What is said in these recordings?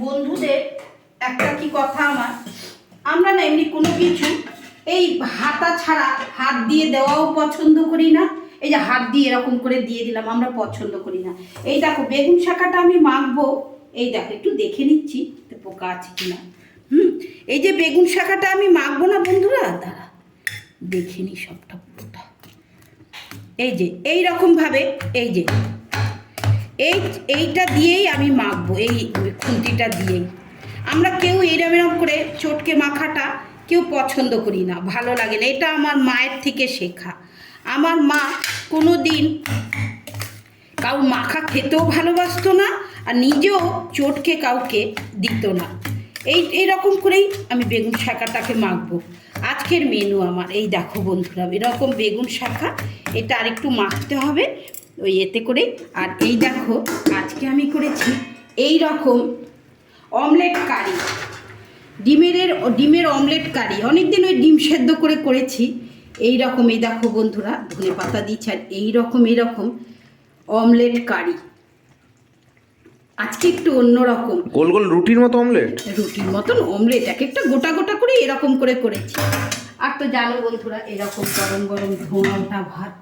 বন্ধুদের একটা কি কথা আমার, আমরা না এমনি কোনো কিছু এই হাতা ছাড়া হাত দিয়ে দেওয়াও পছন্দ করি না। এই যে হাত দিয়ে এরকম করে দিয়ে দিলাম, আমরা পছন্দ করি না। এই দেখো বেগুন শাখাটা আমি মাখবো, এই দেখো একটু দেখে নিচ্ছি পোকা আছে কিনা। এই যে বেগুন শাখাটা আমি মাখবো না বন্ধুরা, দাঁড়া দেখে নি সবটা পুরোটা। এই যে এইরকমভাবে এই যে এইটা দিয়েই আমি মাখবো, এই খুন্তিটা দিয়েই। আমরা কেউ এরম করে চটকে মাখাটা কেউ পছন্দ করি না, ভালো লাগে না। এটা আমার মায়ের থেকে শেখা। আমার মা কোনো দিন কাউ মাখা খেতেও ভালোবাসতো না, আর নিজেও চটকে কাউকে দিত না। এইরকম করেই আমি বেগুন শাখাটাকে মাখবো। আজকের মেনু আমার এই দেখো বন্ধুরা, এরকম বেগুন শাখা, এটা আরেকটু মাখতে হবে ওই এতে করে। আর এই দেখো আজকে আমি করেছি এই রকম অমলেট কারি, ডিমের অমলেট কারি। অনেকদিন ওই ডিম সেদ্ধ করেছি। এই রকম এই দেখো বন্ধুরা, ধনে পাতা দিচ্ছি। আর এইরকম অমলেট কারি আজকে একটু অন্যরকম, গোল গোল রুটির মতো অমলেট, রুটির মতন অমলেট, এক একটা গোটা গোটা করে এরকম করে করেছি। আর তো জানো বন্ধুরা, এরকম গরম গরম ধোঁয়া ওঠা ভাত,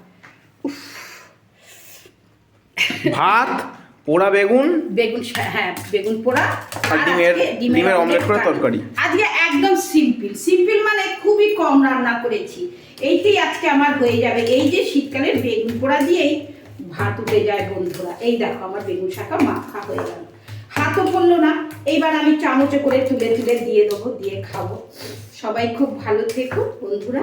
ভাত পোড়া বেগুন, হ্যাঁ বেগুন পোড়া আর ডিমের অমলেট করা তরকারি। আজকে একদম সিম্পল মানে খুবই কম রান্না করেছি। এইটাই আজকে আমার হয়ে যাবে। এই যে শীতকালের বেগুন পোড়া দিয়েই ভাত উঠে যায় বন্ধুরা। এই দেখো আমার বেগুন শাখা মাখা হয়ে গেল, হাতও পড়লো না। এইবার আমি চামচে করে তুলে দিয়ে দেবো, দিয়ে খাবো। সবাই খুব ভালো থেকো বন্ধুরা।